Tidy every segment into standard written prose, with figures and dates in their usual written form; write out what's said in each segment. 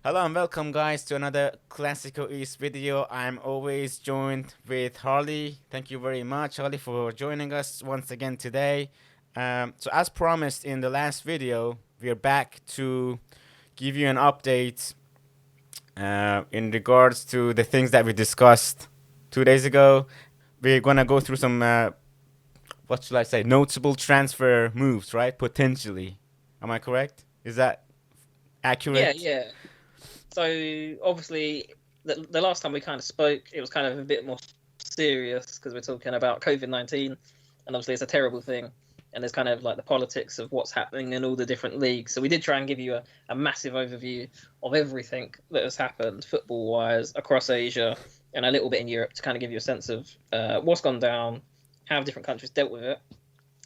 Hello and welcome guys to another Classical East video. I'm always joined with Harley. Thank you very much Harley for joining us once again today. So as promised in the last video, we are back to give you an update in regards to the things that we discussed 2 days ago. We're gonna go through some, what should I say, notable transfer moves, right? Potentially. Am I correct? Is that Yeah, accurate? yeah. So obviously, the last time we kind of spoke, it was kind of a bit more serious because we're talking about COVID-19, and obviously it's a terrible thing. And there's kind of like the politics of what's happening in all the different leagues. So we did try and give you a massive overview of everything that has happened football-wise across Asia and a little bit in Europe to kind of give you a sense of what's gone down, how different countries dealt with it.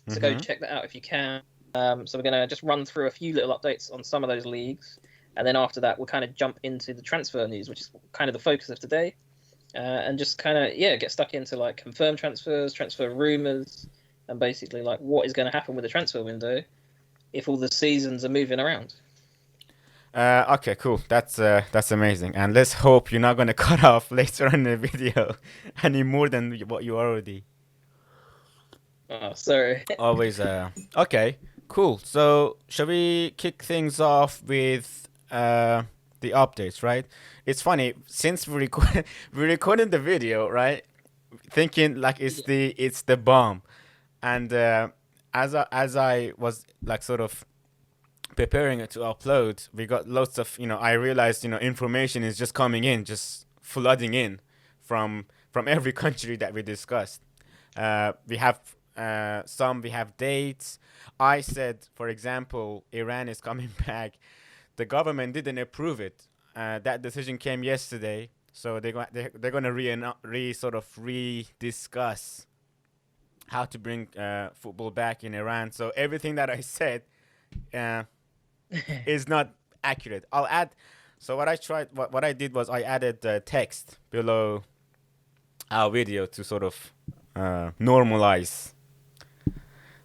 So go Mm-hmm. check that out if you can. So we're going to just run through a few little updates on some of those leagues. And then after that, we'll kind of jump into the transfer news, which is kind of the focus of today. And just kind of, yeah, get stuck into like confirmed transfers, transfer rumors, and basically like what is going to happen with the transfer window if all the seasons are moving around. Okay, cool. That's amazing. And let's hope you're not gonna cut off later on in the video any more than what you already. Oh, sorry. Always. Okay, cool. So shall we kick things off with the updates, right? It's funny since we recorded the video, right? Thinking like Yeah. it's the bomb, and as I was like sort of preparing it to upload, we got lots of, I realized, information is just coming in, just flooding in from every country that we discussed. We have dates. I said, for example, Iran is coming back. The government didn't approve it. That decision came yesterday, so they're gonna re sort of rediscuss how to bring football back in Iran. So everything that I said uh, is not accurate. I'll add. So what I did was I added text below our video to sort of normalize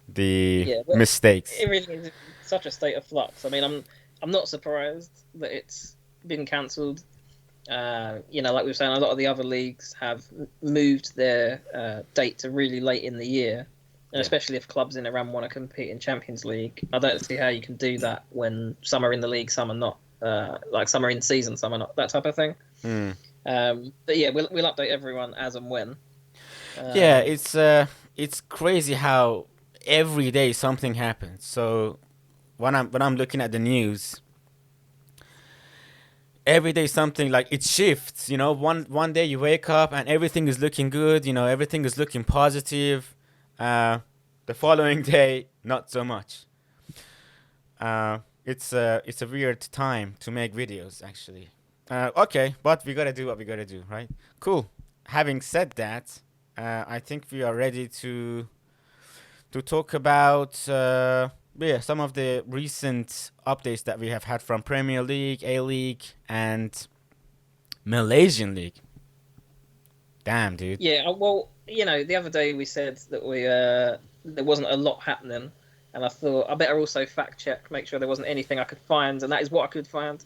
the Yeah, but mistakes. it really is such a state of flux. I mean, I'm not surprised that it's been cancelled. Like we were saying, a lot of the other leagues have moved their date to really late in the year, and Yeah. especially if clubs in Iran want to compete in Champions League. I don't see how you can do that when some are in the league, some are not. Like some are in season, some are not. That type of thing. Hmm. But yeah, we'll update everyone as and when. Yeah, Um, it's crazy how every day something happens. So when I'm looking at the news, every day something like it shifts. One day you wake up and everything is looking good. Everything is looking positive. The following day, not so much. It's a weird time to make videos actually. Okay, but we gotta do what we gotta do, right? Cool. Having said that, I think we are ready to talk about yeah, some of the recent updates that we have had from Premier League, A League, and Malaysian League. Damn, dude. yeah, well, the other day we said that we there wasn't a lot happening, and I thought I better also fact check, make sure there wasn't anything I could find, and that is what I could find.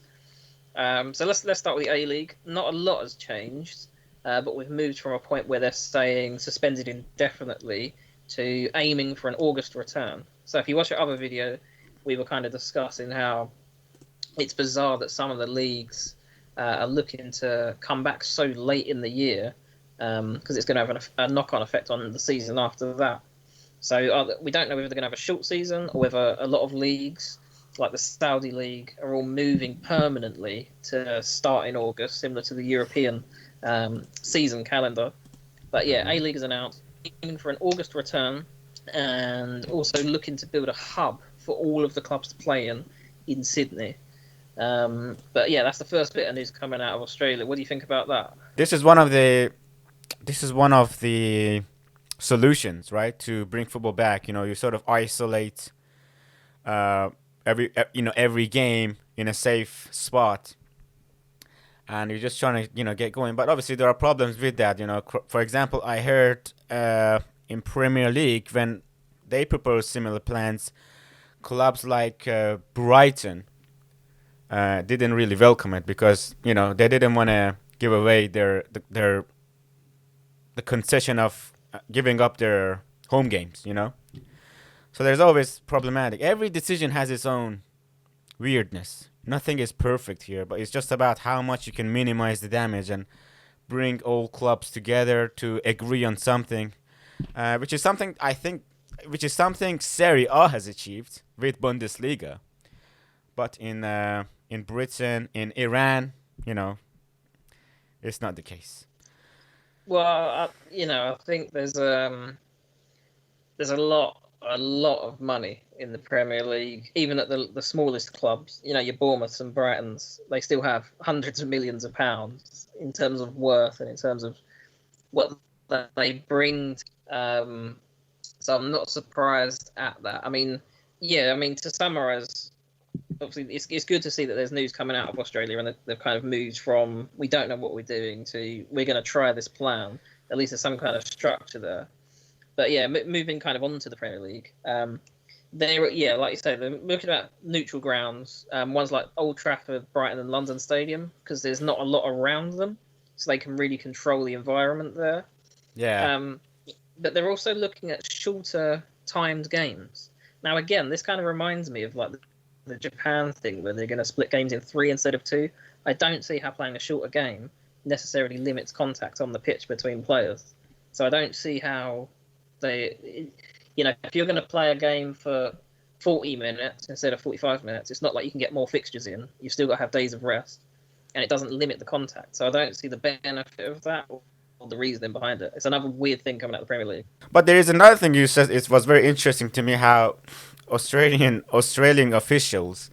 So let's start with the A League. Not a lot has changed, but we've moved from a point where they're staying suspended indefinitely to aiming for an August return. So if you watch our other video, we were kind of discussing how it's bizarre that some of the leagues are looking to come back so late in the year because it's going to have a knock-on effect on the season after that. So we don't know whether they're going to have a short season or whether a lot of leagues, like the Saudi League, are all moving permanently to start in August, similar to the European season calendar. But yeah, Mm-hmm. A League has announced aiming for an August return and also looking to build a hub for all of the clubs to play in Sydney. But yeah, that's the first bit of news coming out of Australia. What do you think about that? This is one of the solutions, right, to bring football back. You sort of isolate uh, every game in a safe spot, and you're just trying to get going. But obviously there are problems with that. For example, I heard in Premier League when they proposed similar plans, clubs like Brighton didn't really welcome it because they didn't want to give away their the concession of giving up their home games. So there's always problematic. Every decision has its own weirdness. Nothing is perfect here, but it's just about how much you can minimize the damage and bring all clubs together to agree on something, which is something I think, which is something Serie A has achieved with Bundesliga, but in Britain, in Iran, it's not the case. Well, I think there's a lot of money in the Premier League, even at the smallest clubs. Your Bournemouths and Brightons, they still have hundreds of millions of pounds in terms of worth and in terms of what they bring. So I'm not surprised at that. To summarise, obviously it's good to see that there's news coming out of Australia and they've kind of moved from we don't know what we're doing to we're going to try this plan. At least there's some kind of structure there. But yeah, moving kind of onto the Premier League, like you say, they're looking at neutral grounds. Ones like Old Trafford, Brighton, and London Stadium, because there's not a lot around them, so they can really control the environment there. Yeah. But they're also looking at shorter timed games. Now, again, this kind of reminds me of like the Japan thing, where they're going to split games in 3 instead of 2. I don't see how playing a shorter game necessarily limits contact on the pitch between players. So I don't see how if you're going to play a game for 40 minutes instead of 45 minutes, it's not like you can get more fixtures in. You've still got to have days of rest, and it doesn't limit the contact. So I don't see the benefit of that or the reasoning behind it. It's another weird thing coming out of the Premier League. But there is another thing you said. It was very interesting to me how Australian officials,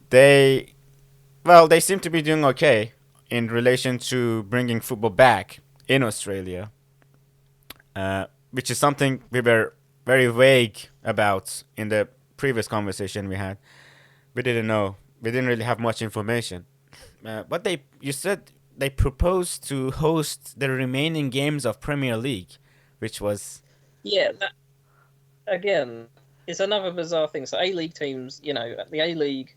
they seem to be doing okay in relation to bringing football back in Australia, which is something we were very vague about in the previous conversation we had. We didn't know. We didn't really have much information. But you said they proposed to host the remaining games of Premier League, which was... Yeah, that, again, it's another bizarre thing. So A-League teams, the A-League,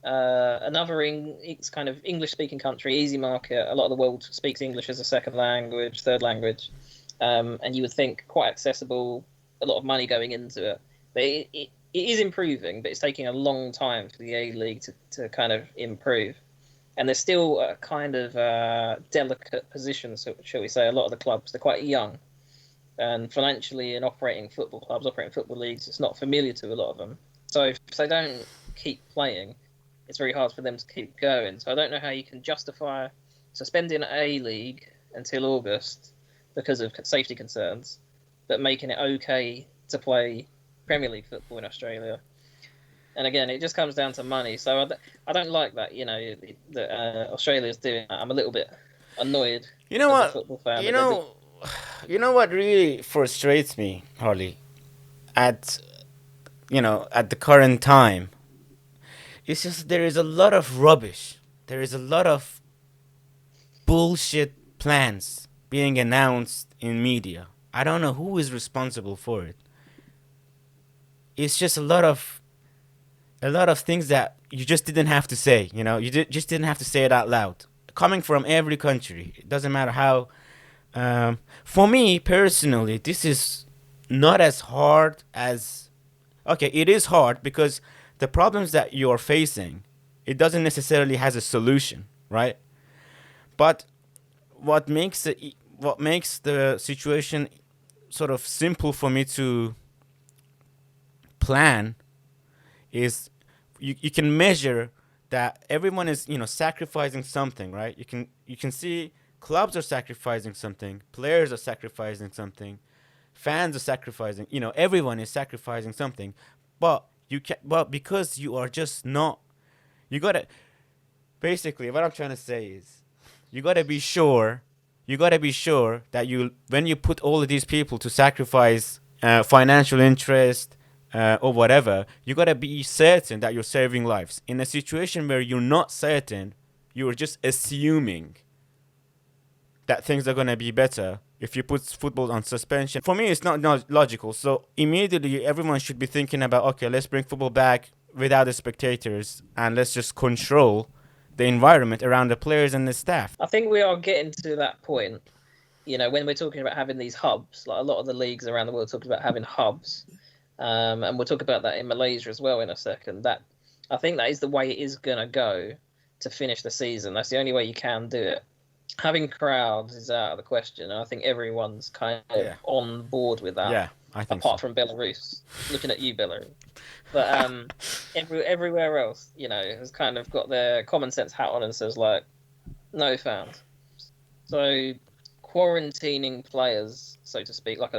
it's kind of English-speaking country, easy market. A lot of the world speaks English as a second language, third language. And you would think quite accessible, a lot of money going into it. But it is improving, but it's taking a long time for the A-League to kind of improve. And there's still a kind of delicate position, so shall we say. A lot of the clubs, they're quite young. And financially, in operating football leagues, it's not familiar to a lot of them. So if they don't keep playing, it's very hard for them to keep going. So I don't know how you can justify suspending A-League until August because of safety concerns, but making it okay to play Premier League football in Australia. And again, it just comes down to money. So I don't like that, that Australia's doing that. I'm a little bit annoyed. You know what? As a football fan, you know what really frustrates me, Harley, at the current time. It's just there is a lot of rubbish. There is a lot of bullshit plans being announced in media. I don't know who is responsible for it. It's just a lot of things that you just didn't have to say. Just didn't have to say it out loud. Coming from every country, it doesn't matter how. For me personally, this is not as hard as. Okay, it is hard because the problems that you're facing, it doesn't necessarily has a solution, right? But what makes the situation sort of simple for me to plan is you can measure that everyone is sacrificing something, right? You can see clubs are sacrificing something, players are sacrificing something, fans are sacrificing, everyone is sacrificing something, but because you are just not, you gotta, basically what I'm trying to say is you gotta be sure that when you put all of these people to sacrifice financial interest or whatever, you gotta be certain that you're saving lives. In a situation where you're not certain, you're just assuming that things are gonna be better if you put football on suspension. For me, it's not logical. So immediately, everyone should be thinking about, okay, let's bring football back. without the spectators, and let's just control the environment around the players and the staff. I think we are getting to that point. When we're talking about having these hubs, like a lot of the leagues around the world talking about having hubs, and we'll talk about that in Malaysia as well in a second. That I think that is the way it is gonna go to finish the season. That's the only way you can do it. Having crowds is out of the question, and I think everyone's kind of on board with that. Yeah, I think apart so. from Belarus, looking at you, Belarus. But everywhere else, has kind of got their common sense hat on and says like, no fans. So quarantining players, so to speak, like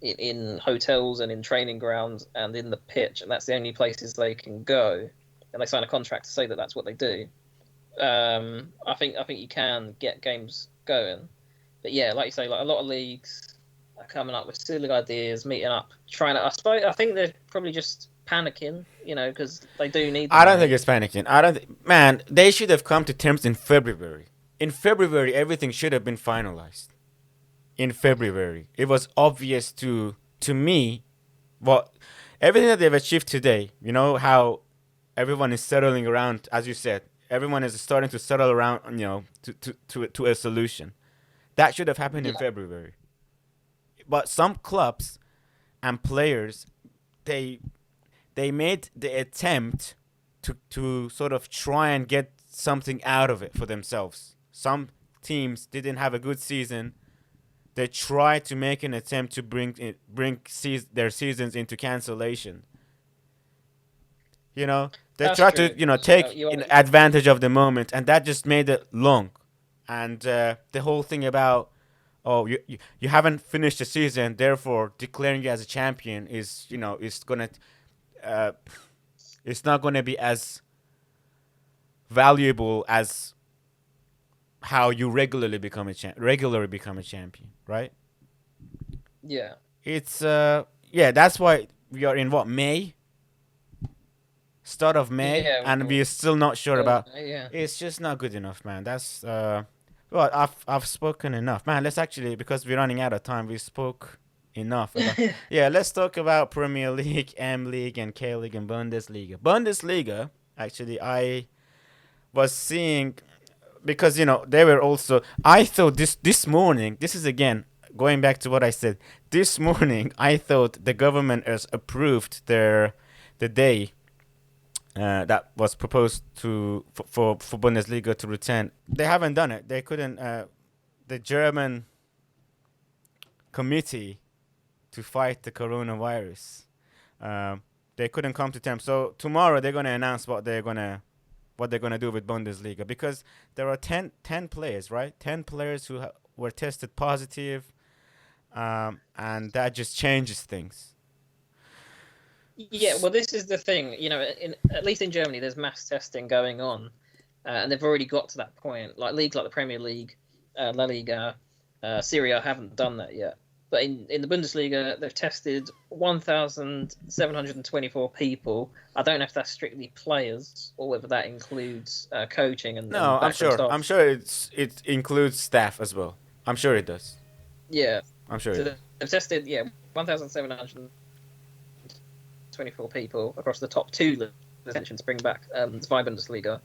in hotels and in training grounds and in the pitch, and that's the only places they can go, and they sign a contract to say that that's what they do. I think you can get games going, but yeah, like you say, like a lot of leagues are coming up with silly ideas, meeting up, trying to. I think they're probably just panicking, because they do need. I don't think it's panicking. Man, they should have come to terms in February. In February, everything should have been finalized. In February, it was obvious to me, everything that they've achieved today. You know how everyone is settling around, as you said. Everyone is starting to settle around, to a solution. That should have happened in February. But some clubs and players, they made the attempt to sort of try and get something out of it for themselves. Some teams didn't have a good season. They tried to make an attempt to bring their seasons into cancellation. They tried to take advantage of the moment, and that just made it long. And the whole thing about, you haven't finished the season, therefore declaring you as a champion is it's not gonna be as valuable as how you regularly become a champion, right? Yeah. It's that's why we are in May. Start of May, and we're still not sure about. It's just not good enough, man. That's I've spoken enough, man. Let's actually, because we're running out of time, we spoke enough about. Let's talk about Premier League, M League, and K League, and Bundesliga. Bundesliga, actually, I was seeing, because they were also. I thought this morning. This is again going back to what I said this morning. I thought the government has approved the day. That was proposed for Bundesliga to return. They haven't done it. They couldn't. The German committee to fight the coronavirus, they couldn't come to terms. So tomorrow they're gonna announce what they're gonna do with Bundesliga, because there are 10 players, right? 10 players who were tested positive, and that just changes things. Yeah, well, this is the thing. At least in Germany, there's mass testing going on, and they've already got to that point. Like leagues like the Premier League, La Liga, Serie A haven't done that yet. But in the Bundesliga, they've tested 1,724 people. I don't know if that's strictly players or whether that includes coaching and. No, I'm sure. Staff. I'm sure it includes staff as well. I'm sure it does. Yeah, I'm sure. So they've tested 1,724 people across the top two intention to bring back the Bundesliga,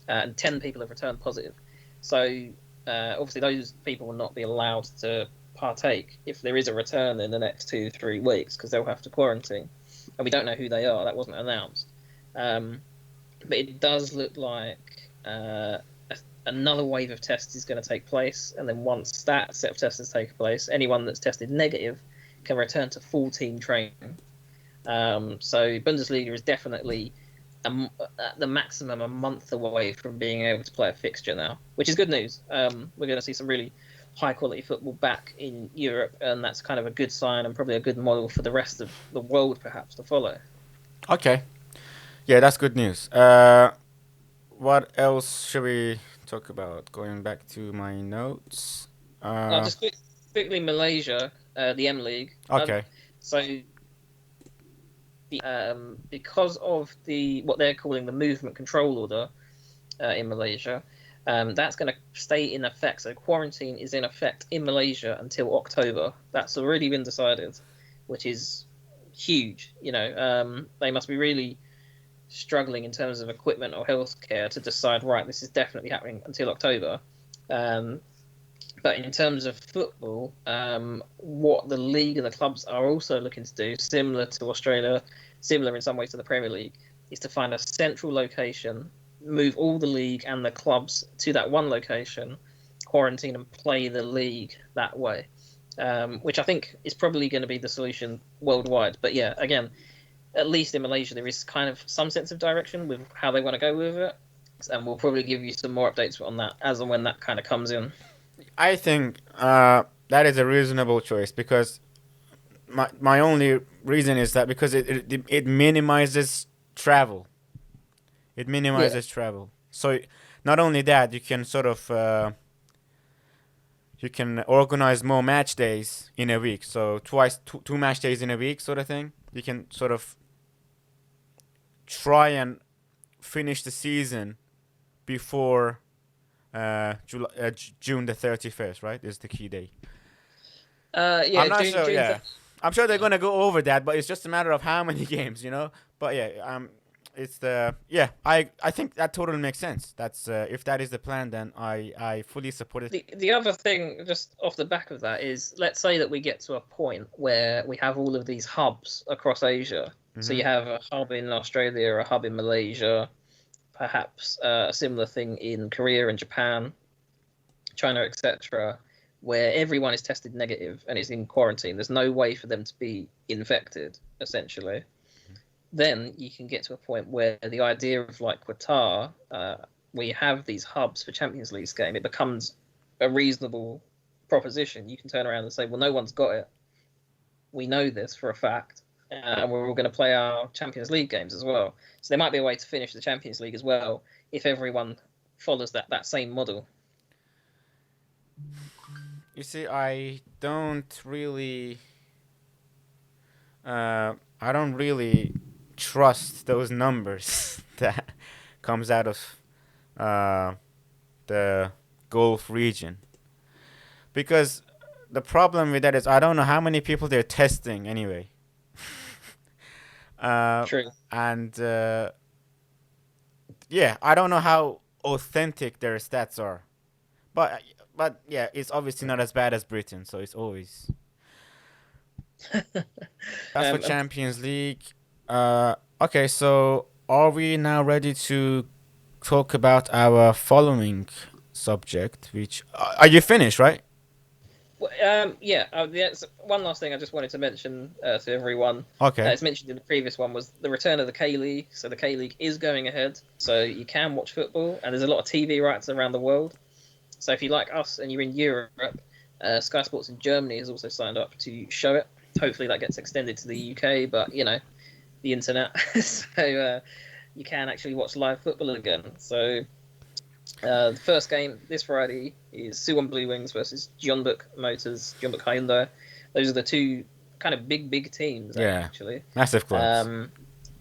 and 10 people have returned positive. So obviously those people will not be allowed to partake if there is a return in the next 2-3 weeks, because they'll have to quarantine, and we don't know who they are. That wasn't announced, but it does look like another wave of tests is going to take place, and then once that set of tests has taken place, anyone that's tested negative can return to full team training. So Bundesliga is definitely at the maximum a month away from being able to play a fixture now, which is good news. We're going to see some really high quality football back in Europe, and that's kind of a good sign and probably a good model for the rest of the world perhaps to follow. Okay. Yeah, that's good news. What else should we talk about? Going back to my notes. Just quickly, Malaysia, the M League. Okay. Because of what they're calling the movement control order in Malaysia, that's going to stay in effect. So quarantine is in effect in Malaysia until October. That's already been decided, which is huge. They must be really struggling in terms of equipment or healthcare to decide, right, this is definitely happening until October. But in terms of football, what the league and the clubs are also looking to do, similar to Australia, similar in some ways to the Premier League, is to find a central location, move all the league and the clubs to that one location, quarantine and play the league that way, which I think is probably going to be the solution worldwide. But yeah, again, at least in Malaysia, there is kind of some sense of direction with how they want to go with it. And we'll probably give you some more updates on that as and when that kind of comes in. I think that is a reasonable choice because my only reason is that because it minimizes travel. It Yeah, minimizes travel. So not only that, you can sort of you can organize more match days in a week. So two match days in a week, sort of thing. You can sort of try and finish the season before June the 31st, right? Is the key day. I'm yeah, not sure. June. Yeah, I'm sure they're gonna go over that, but it's just a matter of how many games, you know. But yeah, it's the yeah. I think that totally makes sense. That's if that is the plan, then I fully support it. The other thing, just off the back of that, is let's say that we get to a point where we have all of these hubs across Asia. So Mm-hmm. you have a hub in Australia, a hub in Malaysia, perhaps a similar thing in Korea and Japan, China, etc., where everyone is tested negative and is in quarantine. There's no way for them to be infected, essentially. Then you can get to a point where the idea of like Qatar, we have these hubs for Champions League game, it becomes a reasonable proposition. You can turn around and say, well, no one's got it. We know this for a fact. And we're all going to play our Champions League games as well. So there might be a way to finish the Champions League as well if everyone follows that same model. You see, I don't really trust those numbers that comes out of uh, the Gulf region because the problem with that is I don't know how many people they're testing anyway. uh, True. and yeah, I don't know how authentic their stats are, but yeah, it's obviously not as bad as Britain, so it's always that's for And Champions League. Okay, so are we now ready to talk about our following subject? Which are you finished, right? yeah, so one last thing I just wanted to mention to everyone. Okay. It's mentioned in the previous one was the return of the K League. So the K League is going ahead. So you can watch football, and there's a lot of TV rights around the world. So if you like us and you're in Europe, Sky Sports in Germany has also signed up to show it. Hopefully that gets extended to the UK, but you know, the internet. So you can actually watch live football again. So the first game this Friday is Suwon Blue Wings versus Jeonbuk Motors, Jeonbuk Hyundai. Those are the two kind of big teams, Yeah, actually, massive clubs.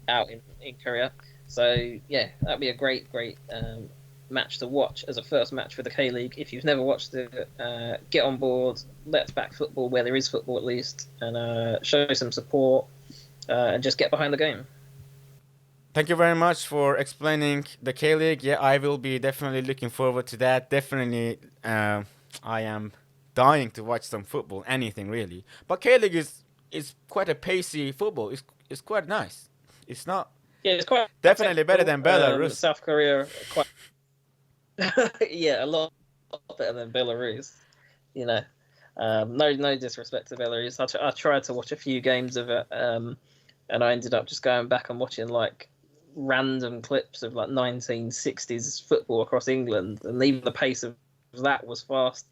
out in Korea. So, yeah, that'd be a great match to watch as a first match for the K League. If you've never watched it, get on board. Let's back football where there is football at least, and show some support, and just get behind the game. Thank you very much for explaining the K League. Yeah, I will be definitely looking forward to that. Definitely, I am dying to watch some football, anything really. But K League is quite a pacey football. It's quite nice. It's not Yeah, it's quite definitely better technical. than Belarus. South Korea, quite yeah, a lot better than Belarus. You know, no disrespect to Belarus. I tried to watch a few games of it, and I ended up just going back and watching like random clips of like 1960s football across England, and even the pace of that was faster.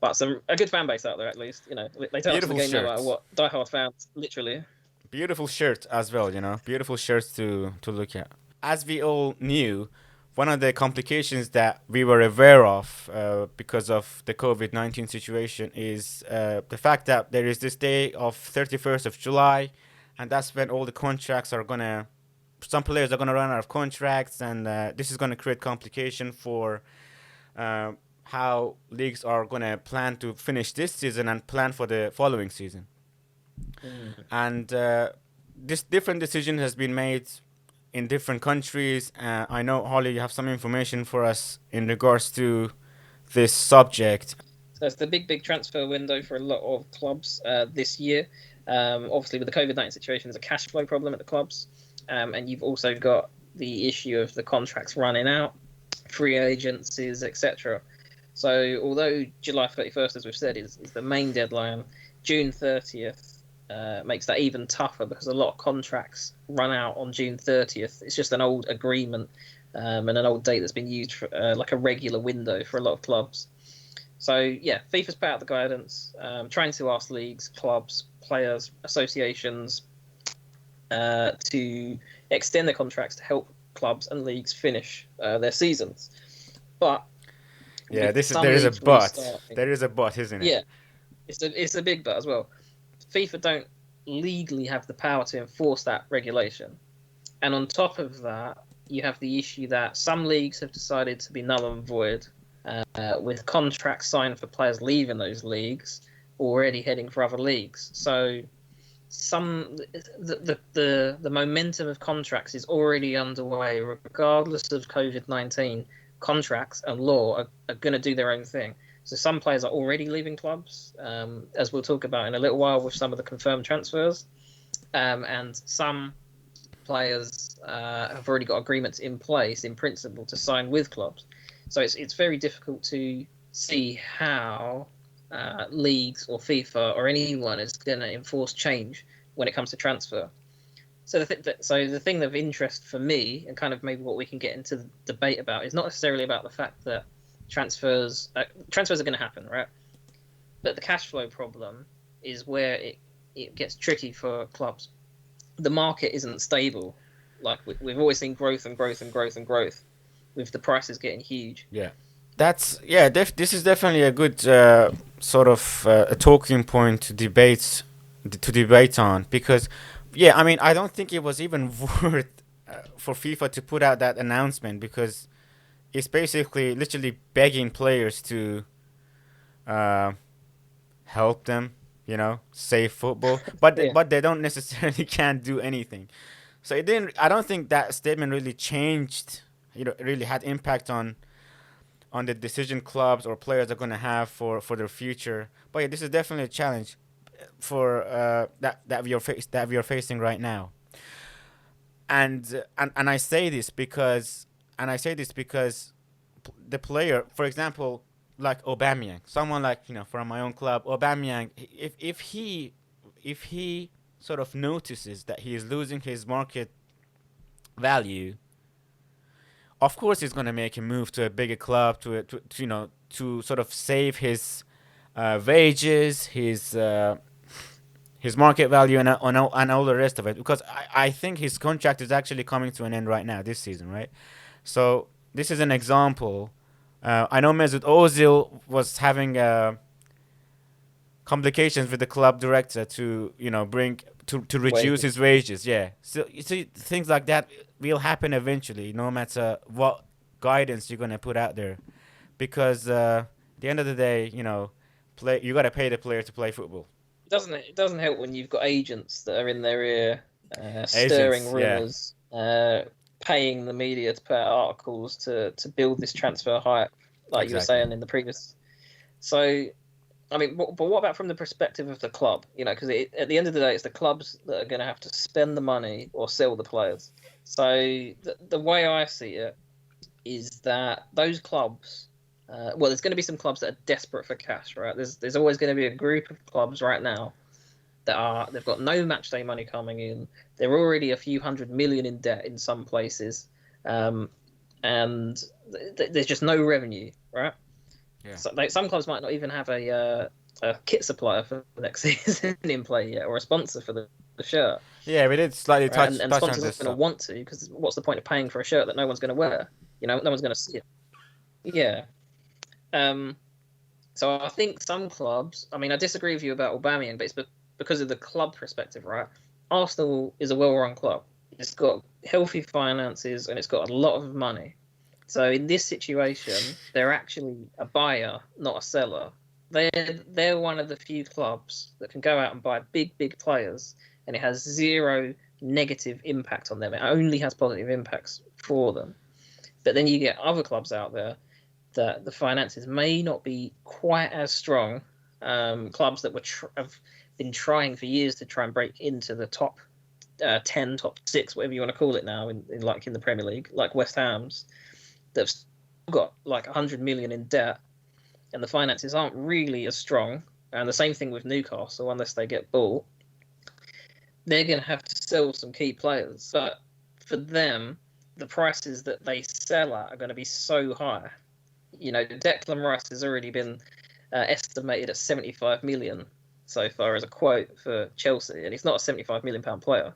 But a good fan base out there at least. You know, they turn up to the Beautiful game no matter shirts. what. Die-hard fans, literally. Beautiful shirt as well, you know. Beautiful shirts to look at. As we all knew, one of the complications that we were aware of because of the COVID-19 situation is the fact that there is this day of 31st of July, and that's when all the contracts are gonna. Some players are gonna run out of contracts, and this is gonna create complication for uh, how leagues are gonna plan to finish this season and plan for the following season. Mm. And this different decision has been made in different countries. I know, Holly, you have some information for us in regards to this subject. So it's the big transfer window for a lot of clubs this year. Obviously, with the COVID-19 situation, there's a cash flow problem at the clubs, and you've also got the issue of the contracts running out, free agencies, etc. So although July 31st, as we've said, is the main deadline, June 30th makes that even tougher because a lot of contracts run out on June 30th. It's just an old agreement and an old date that's been used for like a regular window for a lot of clubs. So yeah, FIFA's put out the guidance, trying to ask leagues, clubs, players, associations to extend their contracts to help clubs and leagues finish their seasons. But Yeah, with this is some there is a leagues but. restarting, There is a but, isn't it? yeah, it's a big but as well. FIFA don't legally have the power to enforce that regulation, and on top of that, you have the issue that some leagues have decided to be null and void, with contracts signed for players leaving those leagues already heading for other leagues. So some the momentum of contracts is already underway, regardless of COVID-19. Contracts and law are going to do their own thing. So some players are already leaving clubs, as we'll talk about in a little while with some of the confirmed transfers, and some players have already got agreements in place in principle to sign with clubs. So it's very difficult to see how leagues or FIFA or anyone is going to enforce change when it comes to transfer. So the thing of interest for me, and kind of maybe what we can get into the debate about, is not necessarily about the fact that transfers are going to happen, right? But the cash flow problem is where it gets tricky for clubs. The market isn't stable. Like we've always seen growth and growth and growth and growth, with the prices getting huge. Yeah. This is definitely a good sort of a talking point to debate on, because yeah, I mean, I don't think it was even worth for FIFA to put out that announcement, because it's basically literally begging players to uh, help them, save football, Yeah, but they don't necessarily can't do anything. So it didn't. I don't think that statement really changed. Really had impact on the decision clubs or players are going to have for their future. But yeah, this is definitely a challenge for that we are facing right now. And I say this because the player, for example, like Aubameyang, someone like from my own club, Aubameyang, if he sort of notices that he is losing his market value, of course he's gonna make a move to a bigger club to sort of save his wages, his market value, and all the rest of it. Because I think his contract is actually coming to an end right now this season, right? So this is an example. I know Mesut Ozil was having complications with the club director to bring to reduce wages. his wages. Yeah, so you see things like that will happen eventually, no matter what guidance you're gonna put out there, because at the end of the day, play you gotta pay the player to play football. It doesn't help when you've got agents that are in their ear, stirring Agents, yeah, rumours, paying the media to put out articles to build this transfer hype, like you were exactly. saying in the previous. So, I mean, but what about from the perspective of the club? Because at the end of the day, it's the clubs that are going to have to spend the money or sell the players. So the way I see it is that those clubs, well, there's going to be some clubs that are desperate for cash, right? There's always going to be a group of clubs right now they've got no match day money coming in. They're already a few hundred million in debt in some places, and there's just no revenue, right? Yeah. So some clubs might not even have a kit supplier for the next season in play yet, or a sponsor for the shirt, Yeah, we did slightly right? And touch on sponsors aren't this. going to want to, because what's the point of paying for a shirt that no one's going to wear? No one's going to see it. Yeah. Um, so I think some clubs. I mean, I disagree with you about Aubameyang, but it's because of the club perspective, right? Arsenal is a well-run club. It's got healthy finances and it's got a lot of money. So in this situation, they're actually a buyer, not a seller. They're one of the few clubs that can go out and buy big players, and it has zero negative impact on them. It only has positive impacts for them. But then you get other clubs out there that the finances may not be quite as strong. Clubs that have been trying for years to try and break into the top 10, top 6, whatever you want to call it now, in the Premier League, like West Ham's, that have got like 100 million in debt, and the finances aren't really as strong. And the same thing with Newcastle, unless they get bought, they're going to have to sell some key players. But for them, the prices that they sell at are going to be so high. You know, Declan Rice has already been estimated at 75 million so far as a quote for Chelsea, and he's not a 75 million pound player.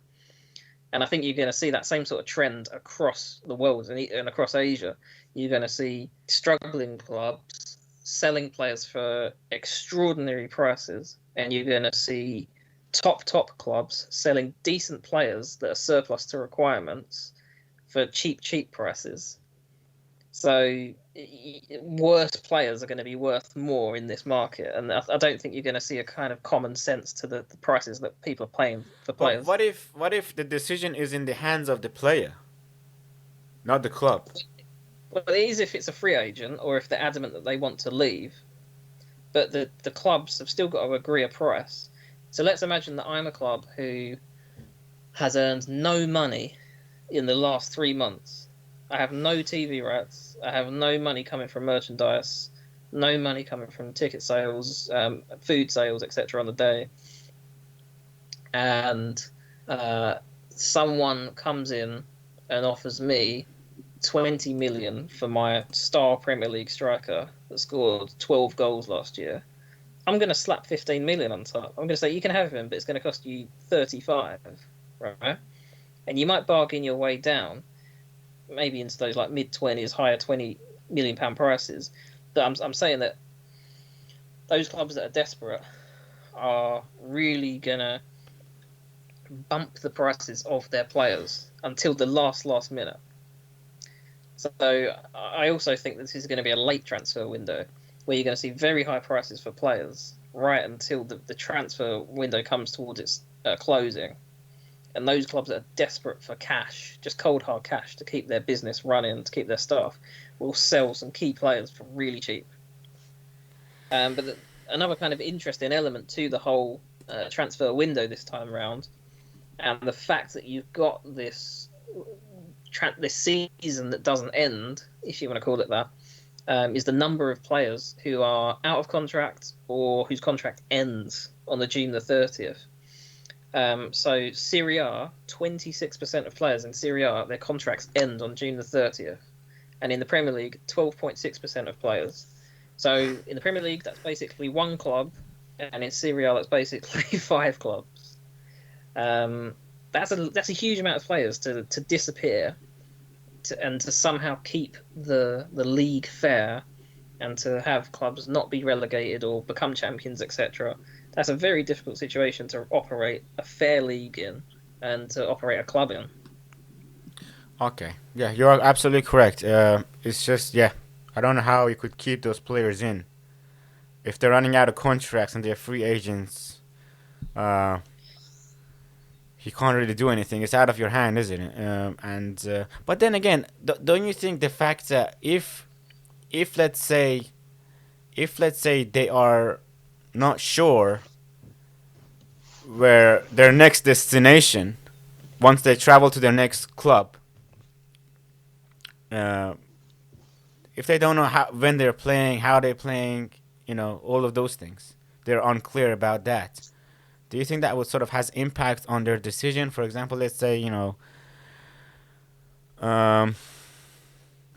And I think you're going to see that same sort of trend across the world and across Asia. You're going to see struggling clubs selling players for extraordinary prices, and you're going to see top clubs selling decent players that are surplus to requirements for cheap prices. So worse players are going to be worth more in this market, and I don't think you're going to see a kind of common sense to the prices that people are paying for players. But what if the decision is in the hands of the player, not the club? Well, it is if it's a free agent or if they're adamant that they want to leave. But the clubs have still got to agree a price. So let's imagine that I'm a club who has earned no money in the last 3 months. I have no TV rights. I have no money coming from merchandise, no money coming from ticket sales, food sales, etc. on the day. And someone comes in and offers me 20 million for my star Premier League striker that scored 12 goals last year. I'm going to slap 15 million on top. I'm going to say, you can have him, but it's going to cost you 35, right? And you might bargain your way down, maybe into those like mid-20s, higher 20 million pound prices. But I'm saying that those clubs that are desperate are really going to bump the prices of their players until the last minute. So I also think this is going to be a late transfer window where you're going to see very high prices for players right until the transfer window comes towards its closing. And those clubs that are desperate for cash, just cold hard cash to keep their business running, to keep their staff, will sell some key players for really cheap. But another kind of interesting element to the whole transfer window this time around, and the fact that you've got this season that doesn't end, if you want to call it that, is the number of players who are out of contract or whose contract ends on the June the 30th. So Serie A, 26% of players in Serie A, their contracts end on June the 30th. And in the Premier League, 12.6% of players. So in the Premier League, that's basically one club. And in Serie A, that's basically 5 clubs. That's a huge amount of players to disappear and to somehow keep the league fair and to have clubs not be relegated or become champions, etc. That's a very difficult situation to operate a fair league in and to operate a club in. Okay, yeah, you're absolutely correct. It's just, yeah, I don't know how you could keep those players in if they're running out of contracts and they're free agents. You can't really do anything. It's out of your hand, isn't it? But then again, don't you think the fact that if let's say they are not sure where their next destination once they travel to their next club, if they don't know when they're playing, how they're playing, all of those things, they're unclear about that. Do you think that would sort of has impact on their decision? For example, let's say a La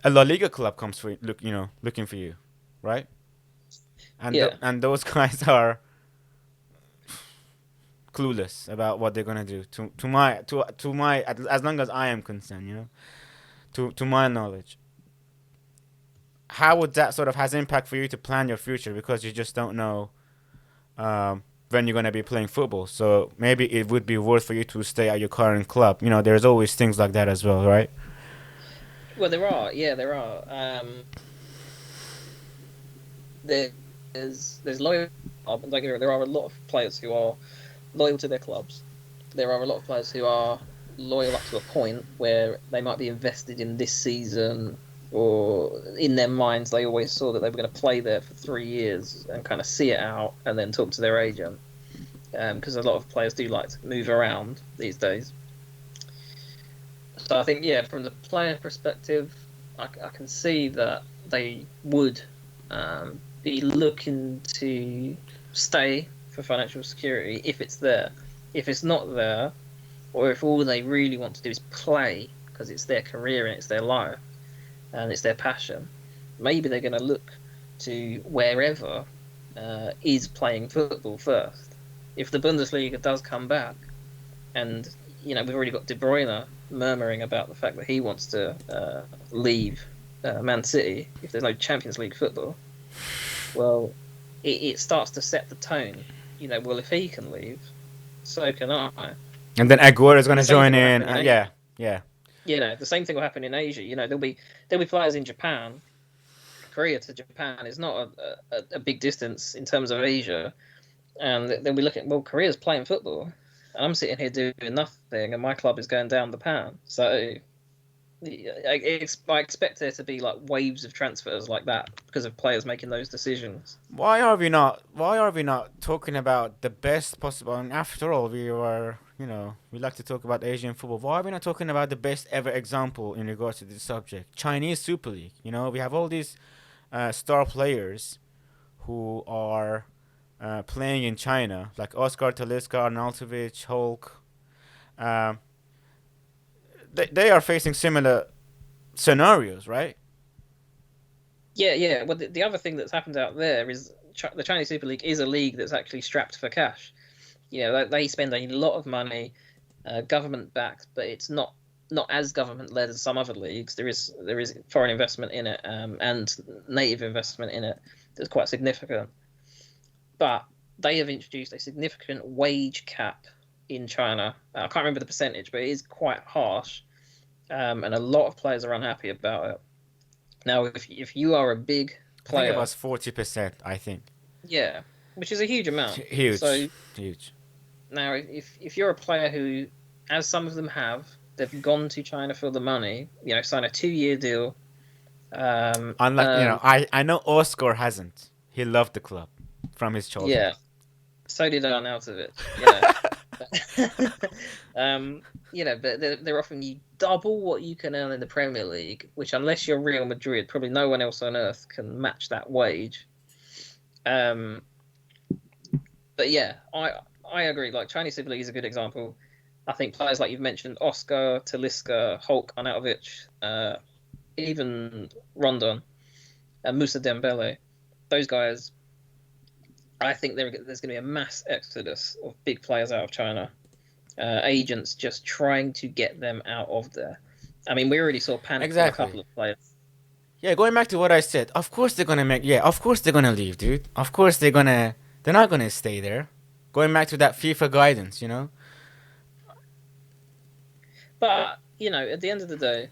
Liga club comes for looking for you, right? And Yeah. And those guys are clueless about what they're gonna do. To my as long as I am concerned, to my knowledge, how would that sort of has impact for you to plan your future because you just don't know when you're gonna be playing football. So maybe it would be worth for you to stay at your current club. There's always things like that as well, right? Well, there are. Yeah, there are. There's loyal. Like there are a lot of players who are loyal to their clubs. There are a lot of players who are loyal up to a point where they might be invested in this season, or in their minds they always saw that they were going to play there for 3 years and kind of see it out and then talk to their agent. Because a lot of players do like to move around these days. So I think, yeah, from the player perspective, I can see that they would be looking to stay for financial security if it's there. If it's not there, or if all they really want to do is play because it's their career and it's their life and it's their passion, maybe they're going to look to wherever is playing football first. If the Bundesliga does come back, and we've already got De Bruyne murmuring about the fact that he wants to leave Man City if there's no Champions League football, well, it starts to set the tone. Well, if he can leave, so can I. And then Aguero is going The to same join thing will in. happen in Asia. Yeah, yeah. The same thing will happen in Asia. There'll be players in Japan. Korea to Japan is not a big distance in terms of Asia, and they'll be looking. Well, Korea's playing football, and I'm sitting here doing nothing, and my club is going down the pan. So I expect there to be like waves of transfers like that because of players making those decisions. Why are we not? Why are we not talking about the best possible? And after all, we like to talk about Asian football. Why are we not talking about the best ever example in regards to this subject? Chinese Super League. We have all these star players who are playing in China, like Oscar Talisca, Arnautovic, Hulk. Um, they are facing similar scenarios, right? Yeah. Well, the other thing that's happened out there is the Chinese Super League is a league that's actually strapped for cash. They spend a lot of money, government backed, but it's not as government led as some other leagues. There is foreign investment in it, and native investment in it that's quite significant. But they have introduced a significant wage cap in China. I can't remember the percentage, but it is quite harsh, and a lot of players are unhappy about it. Now, if you are a big I think it player, was 40%. I think yeah, which is a huge amount. huge, So huge. now, if you're a player who, as some of them have, they've gone to China for the money, sign a 2-year deal. Unlike Um, I know Oscar hasn't. He loved the club from his childhood. yeah, so did Arnautovic. But they're offering you double what you can earn in the Premier League, which, unless you're Real Madrid, probably no one else on earth can match that wage. Um, but yeah, I agree. Like, Chinese Super League is a good example. I think players like you've mentioned, Oscar, Talisca, Hulk, Arnautovic, even Rondon, and Musa Dembele, those guys, I think there's going to be a mass exodus of big players out of China. Agents just trying to get them out of there. I mean, we already saw panic from a Exactly. couple of players. Yeah, going back to what I said. Of course they're gonna make. Yeah, of course they're gonna leave, dude. Of course they're gonna. They're not gonna stay there. Going back to that FIFA guidance. But, at the end of the day,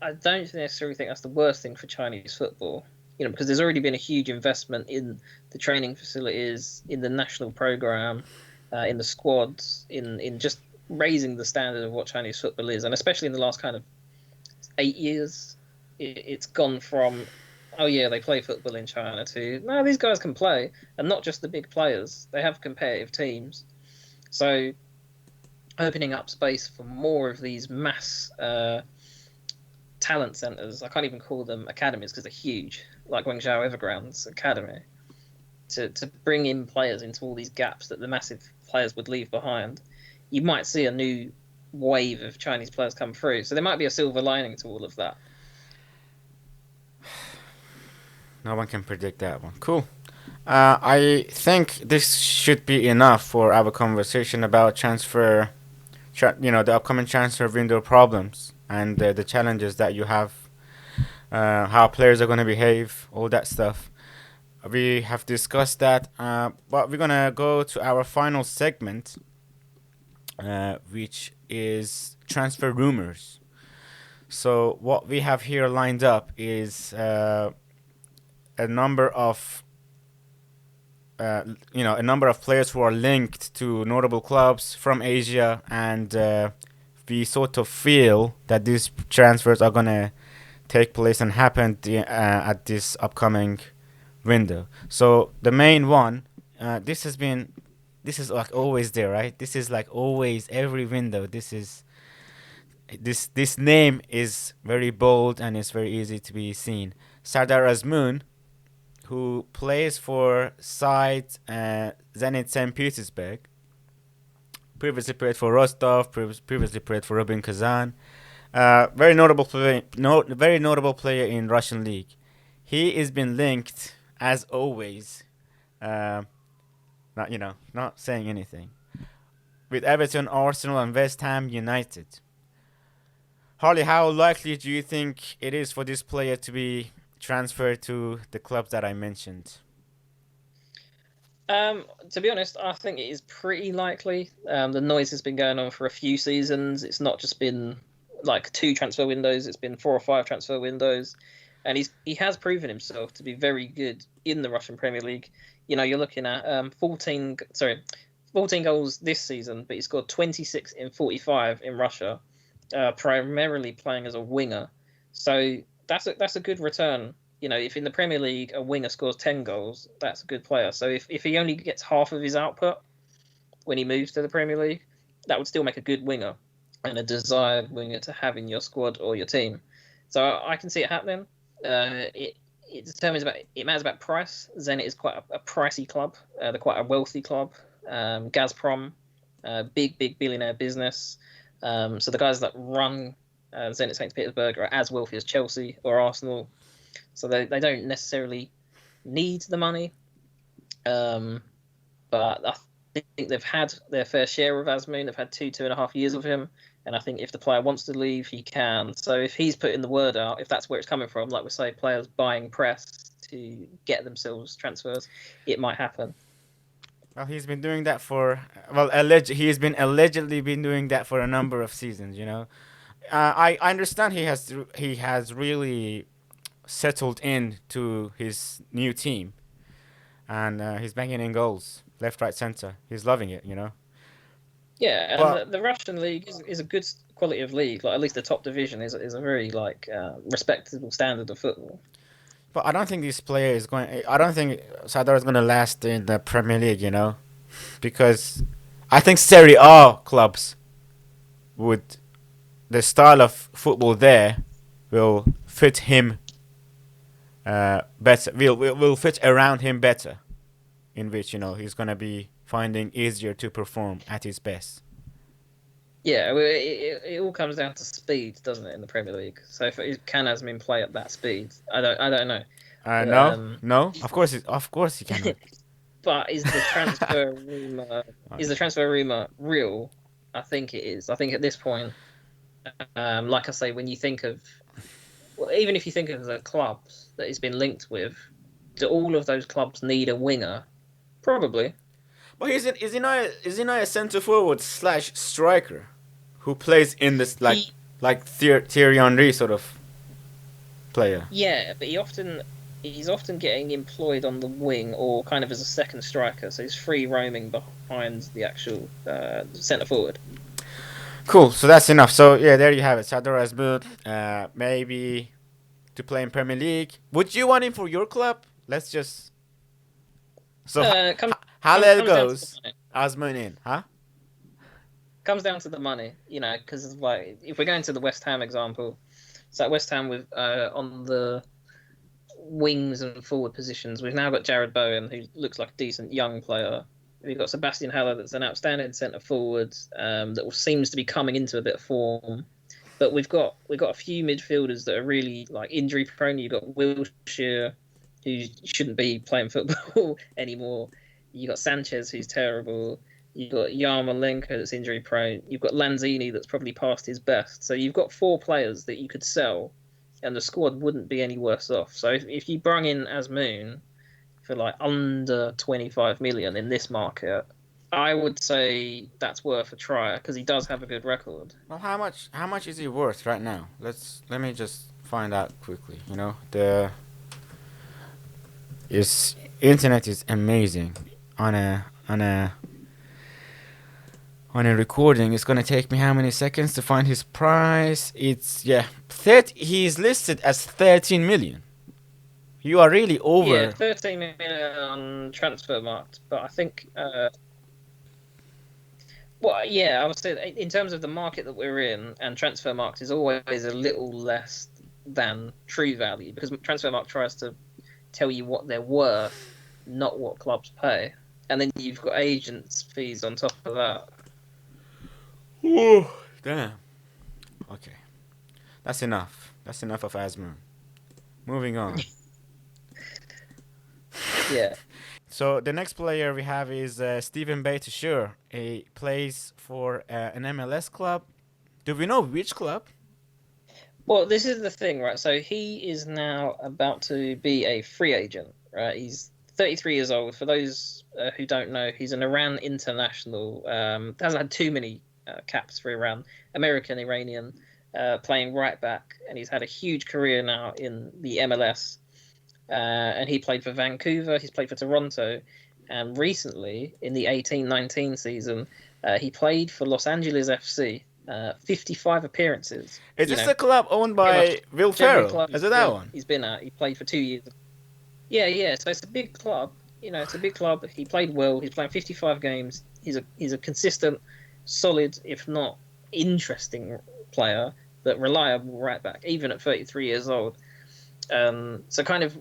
I don't necessarily think that's the worst thing for Chinese football. Because there's already been a huge investment in the training facilities, in the national program, in the squads, in just raising the standard of what Chinese football is, and especially in the last kind of 8 years, it's gone from, oh yeah, they play football in China, to, no, these guys can play, and not just the big players. They have competitive teams, so opening up space for more of these mass talent centers. I can't even call them academies because they're huge, like Guangzhou Everground's academy, to bring in players into all these gaps that the massive players would leave behind. You might see a new wave of Chinese players come through. So there might be a silver lining to all of that. No one can predict that one. Cool. I think this should be enough for our conversation about the upcoming transfer window problems and the challenges that you have, how players are going to behave, all that stuff. We have discussed that, but we're going to go to our final segment, which is transfer rumors. So, what we have here lined up is a number of a number of players who are linked to notable clubs from Asia and we sort of feel that these transfers are gonna take place and happen at this upcoming window. So the main one, this is like always there, right? This is like always every window. This name is very bold and it's very easy to be seen. Sardar Azmoun, who plays for side Zenit St. Petersburg, previously played for Rostov, previously played for Rubin Kazan. Very notable player, very notable player in Russian league. He has been linked, as always, uh, not saying anything, with Everton, Arsenal, and West Ham United. Harley, how likely do you think it is for this player to be transferred to the clubs that I mentioned? To be honest, I think it is pretty likely. The noise has been going on for a few seasons. It's not just been like two transfer windows. It's been 4 or 5 transfer windows, and he has proven himself to be very good in the Russian Premier League. You know, you're looking at 14 goals this season, but he scored 26 in 45 in Russia, primarily playing as a winger. So that's a good return. You know, if in the Premier League a winger scores 10 goals, that's a good player. So if he only gets half of his output when he moves to the Premier League, that would still make a good winger and a desired winger to have in your squad or your team. So I can see it happening. It matters about price. Zenit is quite a pricey club. They're quite a wealthy club. Gazprom, big billionaire business. So the guys that run Zenit St. Petersburg are as wealthy as Chelsea or Arsenal. So they don't necessarily need the money. But I think they've had their fair share of Azmoun. They've had 2.5 years of him. And I think if the player wants to leave, he can. So if he's putting the word out, if that's where it's coming from, like we say, players buying press to get themselves transfers, it might happen. Well, he's been doing that for he's been allegedly been doing that for a number of seasons. I understand he has really settled in to his new team, and he's banging in goals left, right, center. He's loving it. Yeah, and But the Russian league is a good quality of league. Like at least the top division is a very respectable standard of football. I don't think this player is going. I don't think Sadar is going to last in the Premier League. Because I think Serie A clubs would the style of football there will fit him better. Will fit around him better, in which he's gonna be finding easier to perform at his best. Yeah, well, it all comes down to speed, doesn't it, in the Premier League? So if can Asmin play at that speed? I don't know. But, No, no. Of course he cannot. but is the transfer rumor real? I think it is. I think at this point, like I say, when you think of, well, even if you think of the clubs that he's been linked with, do all of those clubs need a winger? Probably. But is he not a centre forward slash striker who plays in this like Thierry Henry sort of player? Yeah, but he's often getting employed on the wing or kind of as a second striker, so he's free roaming behind the actual centre forward. Cool. So that's enough. So yeah, there you have it. Sador Azmoun, maybe to play in Premier League. Would you want him for your club? Let's just how that goes. Azmoun in, huh? Comes down to the money, because like if we're going to the West Ham example, so at West Ham with on the wings and forward positions, we've now got Jared Bowen, who looks like a decent young player. We've got Sebastian Haller, that's an outstanding centre forward that seems to be coming into a bit of form. But we've got a few midfielders that are really like injury prone. You've got Wilshere, who shouldn't be playing football anymore. You've got Sanchez, who's terrible. You've got Yarmolenko, that's injury prone. You've got Lanzini, that's probably past his best. So you've got 4 players that you could sell, and the squad wouldn't be any worse off. So if you bring in Azmoun for like under 25 million in this market, I would say that's worth a try because he does have a good record. Well, how much is he worth right now? Let me just find out quickly. His internet is amazing on a on a recording. It's gonna take me how many seconds to find his price? It's yeah, 30. He's listed as 13 million. You are really Yeah, over. 13 million on transfer marked, but I think well, yeah, I would say in terms of the market that we're in, and transfer market is always a little less than true value because transfer market tries to tell you what they're worth, not what clubs pay, and then you've got agents' fees on top of that. Ooh, damn. Okay, that's enough. That's enough of Asmer. Moving on. Yeah. So the next player we have is Stephen Bates. Sure, he plays for an MLS club. Do we know which club? Well, this is the thing, right? So he is now about to be a free agent, right? He's 33 years old. For those who don't know, he's an Iran international. Hasn't had too many caps for Iran. American, Iranian, playing right back, and he's had a huge career now in the MLS. And he played for Vancouver. He's played for Toronto, and recently in the 18-19 season, he played for Los Angeles FC. 55 appearances. Is You this know, the club owned pretty much by Will every Ferrell? club Is it that one? he's been at. He played for 2 years. Yeah, yeah. So it's a big club. It's a big club. He played well. He's playing 55 games. He's a consistent, solid, if not interesting player, but reliable right back, even at 33 years old. So kind of,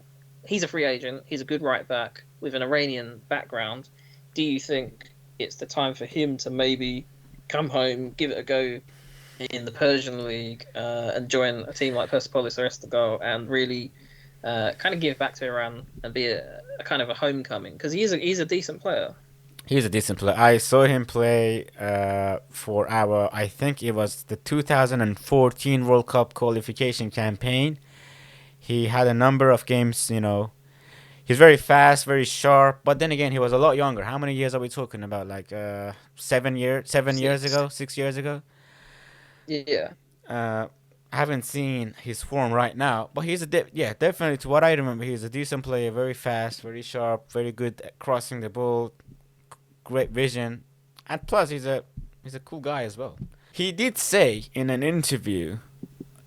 he's a free agent. He's a good right back with an Iranian background. Do you think it's the time for him to maybe come home, give it a go in the Persian League, and join a team like Persepolis or Esteghlal and really kind of give back to Iran and be a kind of a homecoming? Because he's a decent player. He's a decent player. I saw him play for our, I think it was the 2014 World Cup qualification campaign. He had a number of games, He's very fast, very sharp, but then again, he was a lot younger. How many years are we talking about? Like 7 years Six. ago, 6 years ago. Yeah. Uh, I haven't seen his form right now, but yeah, definitely. To what I remember, he's a decent player, very fast, very sharp, very good at crossing the ball, great vision, and plus he's a cool guy as well. He did say in an interview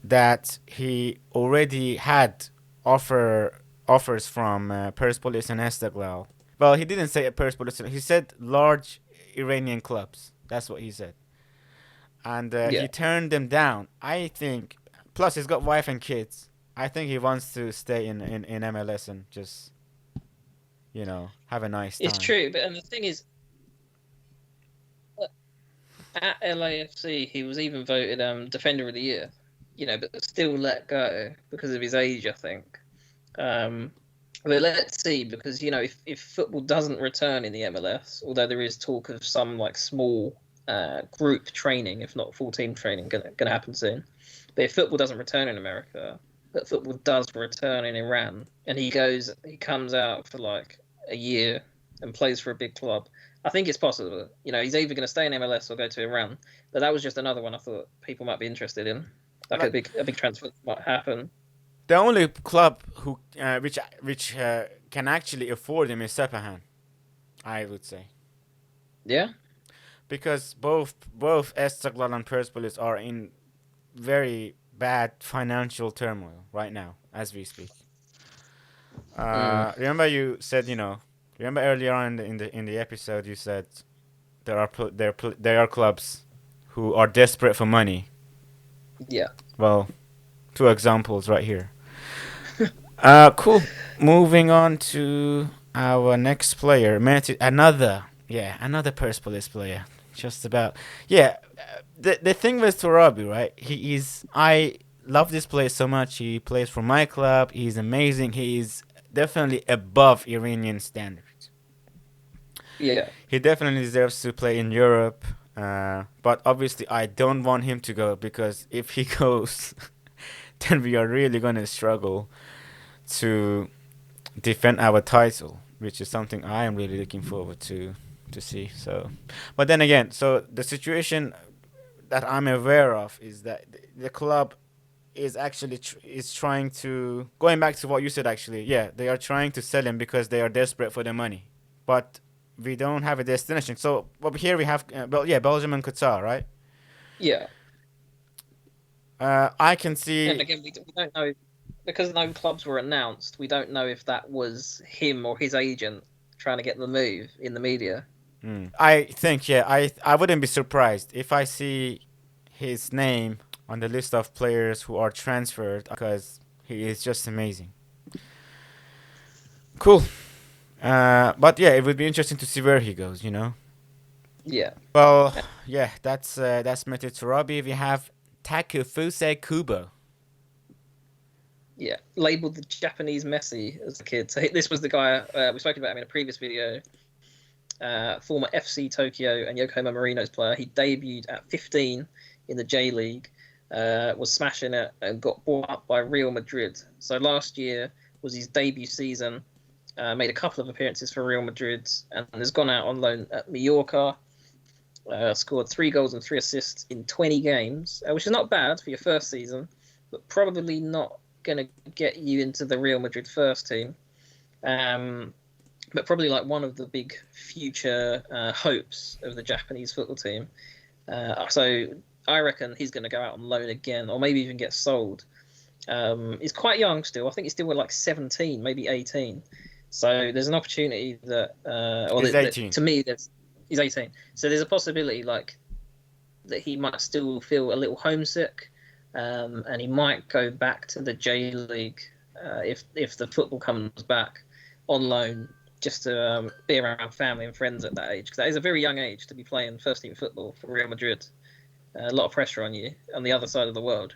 that he already had offers from Persepolis and Esteghlal. Well, he didn't say Persepolis. He said large Iranian clubs. That's what he said, and Yeah. he turned them down. I think. Plus, he's got wife and kids. I think he wants to stay in MLS and just have a nice It's time. true, but and the thing is, at LAFC, he was even voted Defender of the Year. But still let go because of his age, I think. But let's see, because if football doesn't return in the MLS, although there is talk of some like small group training, if not full team training, gonna happen soon. But if football doesn't return in America, but football does return in Iran, and he comes out for like a year and plays for a big club. I think it's possible. He's either going to stay in MLS or go to Iran. But that was just another one I thought people might be interested in. Like Like a big transfer might happen. the only club who which can actually afford him is Sepahan, I would say, Yeah. because both Esteghlal and Persepolis are in very bad financial turmoil right now as we speak. Mm. Remember you said remember earlier on in the episode you said there are clubs who are desperate for money. Yeah. Well, two examples right here. Cool. Moving on to our next player, another Persepolis player. Just about, yeah. The thing with Torabi, right? I love this player so much. He plays for my club. He's amazing. He is definitely above Iranian standards. Yeah. He definitely deserves to play in Europe. But obviously, I don't want him to go because if he goes, then we are really gonna struggle to defend our title, which is something I am really looking forward to see. So, but then again, so the situation that I'm aware of is that the club is actually is trying to going back to what you said actually. Yeah, they are trying to sell him because they are desperate for the money. But we don't have a destination. So over here we have, Belgium and Qatar, right? Yeah, I can and see again, we don't know because no clubs were announced. We don't know if that was him or his agent trying to get the move in the media. I think, yeah, I wouldn't be surprised if I see his name on the list of players who are transferred because he is just amazing. Cool. But yeah, it would be interesting to see where he goes. Yeah, Well, yeah, that's Mete Turabi. We have Takufuse Kubo. yeah. Labeled the Japanese Messi as a kid. So this was the guy we spoke about him in a previous video. Former FC Tokyo and Yokohama Marinos player. He debuted at 15 in the J League, was smashing it and got bought up by Real Madrid. So last year was his debut season. Made a couple of appearances for Real Madrid and has gone out on loan at Mallorca. Scored 3 goals and 3 assists in 20 games, which is not bad for your first season, but probably not going to get you into the Real Madrid first team. But probably like one of the big future hopes of the Japanese football team. So I reckon he's going to go out on loan again, or maybe even get sold. He's quite young still. I think he's still like 17, maybe 18. So there's an opportunity that, He's 18. to me, he's 18. So there's a possibility like that he might still feel a little homesick, and he might go back to the J League if the football comes back on loan, just to be around family and friends at that age. Because that is a very young age to be playing first team football for Real Madrid. A lot of pressure on you on the other side of the world.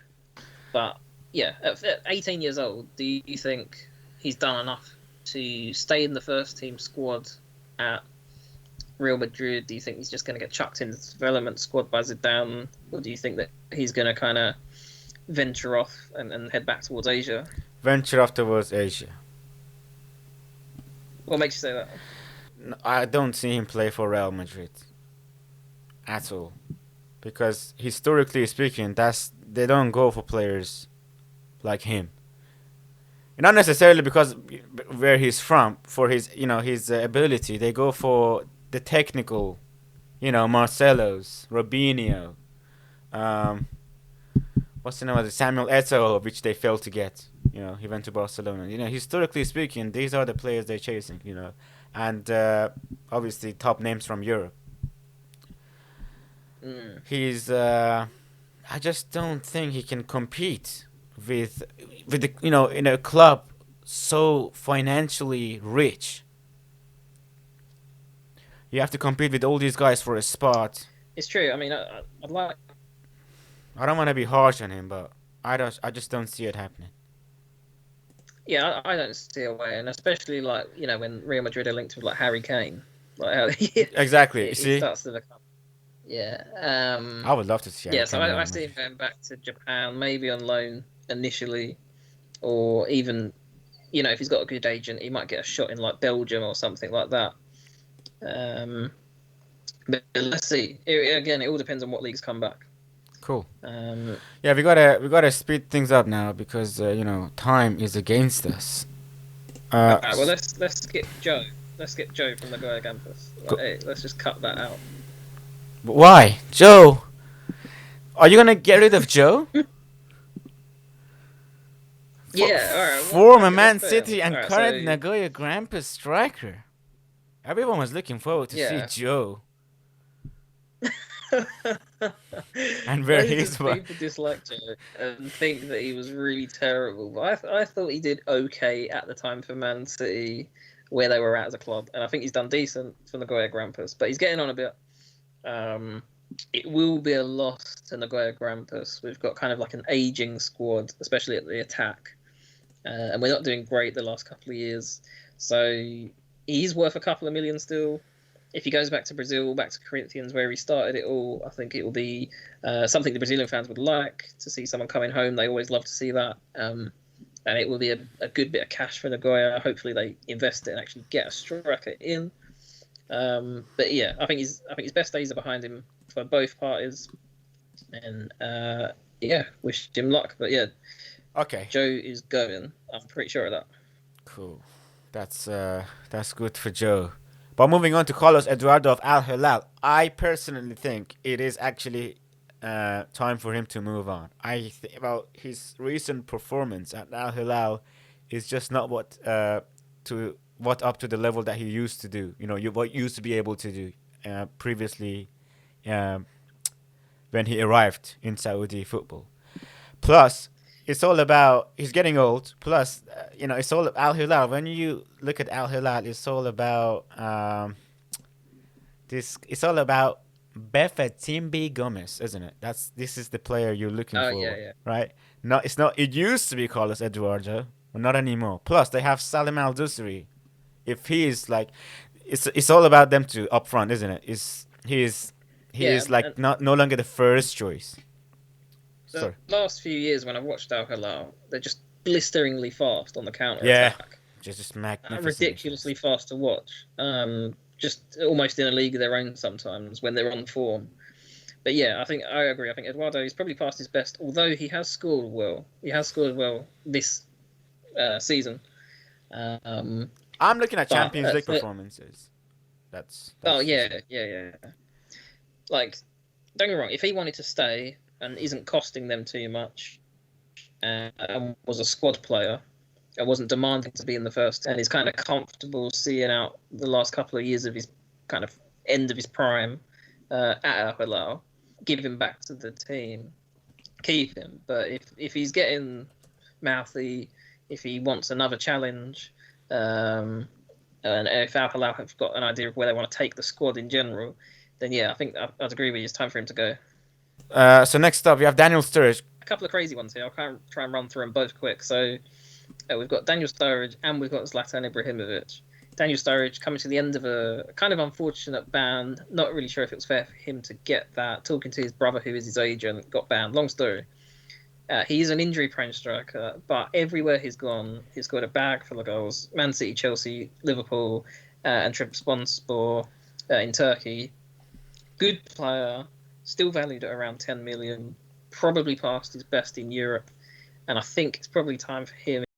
But yeah, at 18 years old, do you think he's done enough to stay in the first team squad at Real Madrid? Do you think he's just going to get chucked into the development squad by Zidane? Or do you think that he's going to kind of venture off and head back towards Asia? Venture off towards Asia. What makes you say that? I don't see him play for Real Madrid at all, because historically speaking, they don't go for players like him. Not necessarily because where he's from, for his ability. They go for the technical, Marcelo's, Robinho, um, what's the name of the Samuel Eto'o, which they failed to get. He went to Barcelona. Historically speaking, these are the players they're chasing. And obviously top names from Europe. He's. I just don't think he can compete with the in a club so financially rich. You have to compete with all these guys for a spot. It's true. I mean, I'd like. I don't want to be harsh on him, but I just don't see it happening. Yeah, I don't see a way, and especially like when Real Madrid are linked with like Harry Kane, like how Exactly. You it see, starts to become. Yeah. I would love to see. Yeah. So I see him going back to Japan, maybe on loan initially, or even if he's got a good agent, he might get a shot in like Belgium or something like that. But let's see. Again, it all depends on what leagues come back. Cool. Yeah, we gotta speed things up now because time is against us. All right. Well, let's skip Joe. Let's skip Joe from the Goya campus. Hey, let's just cut that out. Why, Joe? Are you gonna get rid of Joe? Yeah, all right. Former Man City and All right, current Nagoya Grampus striker. Everyone was looking forward to see Joe. And where he's people dislike Joe and think that he was really terrible, but I thought he did okay at the time for Man City, where they were at as a club, and I think he's done decent for Nagoya Grampus, but he's getting on a bit. It will be a loss to Nagoya Grampus. We've got kind of like an aging squad, especially at the attack, and we're not doing great the last couple of years, so he's worth a couple of million still. If he goes back to Brazil, back to Corinthians, where he started it all, I think it will be something the Brazilian fans would like to see someone coming home. They always love to see that. And it will be a good bit of cash for Nagoya. Hopefully they invest it and actually get a striker in. But yeah, I think his best days are behind him for both parties. And wish him luck. But yeah, okay. Joe is going. I'm pretty sure of that. Cool. That's good for Joe. But moving on to Carlos Eduardo of Al Hilal, I personally think it is actually time for him to move on. About his recent performance at Al Hilal is just not what up to the level that he used to do. What used to be able to do previously um, when he arrived in Saudi football. Plus, it's all about he's getting old. Plus, it's all Al Hilal. When you look at Al Hilal, it's all about this. It's all about Befetimbi Gomez, isn't it? This is the player you're looking Oh for, yeah, yeah, right? No, it's not. It used to be Carlos Eduardo, but not anymore. Plus, they have Salim Al Dusri. If he is like, it's all about them two up front, isn't it? Is he yeah. is like And not no longer the first choice. the Sorry. last few years when I've watched Al Hilal, they're just blisteringly fast on the counter Yeah, attack. just magnificently Ridiculously fast. fast to watch. Just almost in a league of their own sometimes when they're on form. But yeah, I agree. I think Eduardo is probably past his best, although he has scored well. He has scored well this season. Um, I'm looking at but Champions League performances. oh That's yeah, yeah. Like, don't get me wrong. If he wanted to stay and isn't costing them too much, and was a squad player, and wasn't demanding to be in the first, and is kind of comfortable seeing out the last couple of years of his kind of end of his prime at Al Hilal, give him back to the team, keep him. But if he's getting mouthy, if he wants another challenge, and if Al Hilal have got an idea of where they want to take the squad in general, then yeah, I think I'd agree with you. It's time for him to go. So next up, we have Daniel Sturridge. A couple of crazy ones here. I'll try and run through them both quick. So we've got Daniel Sturridge and we've got Zlatan Ibrahimovic. Daniel Sturridge coming to the end of a kind of unfortunate ban. Not really sure if it was fair for him to get that. Talking to his brother, who is his agent, got banned. Long story. He is an injury-prone striker, but everywhere he's gone, he's got a bag full of goals. Man City, Chelsea, Liverpool, and Trabzonspor in Turkey. Good player, still valued at around 10 million. Probably past his best in Europe, and I think it's probably time for him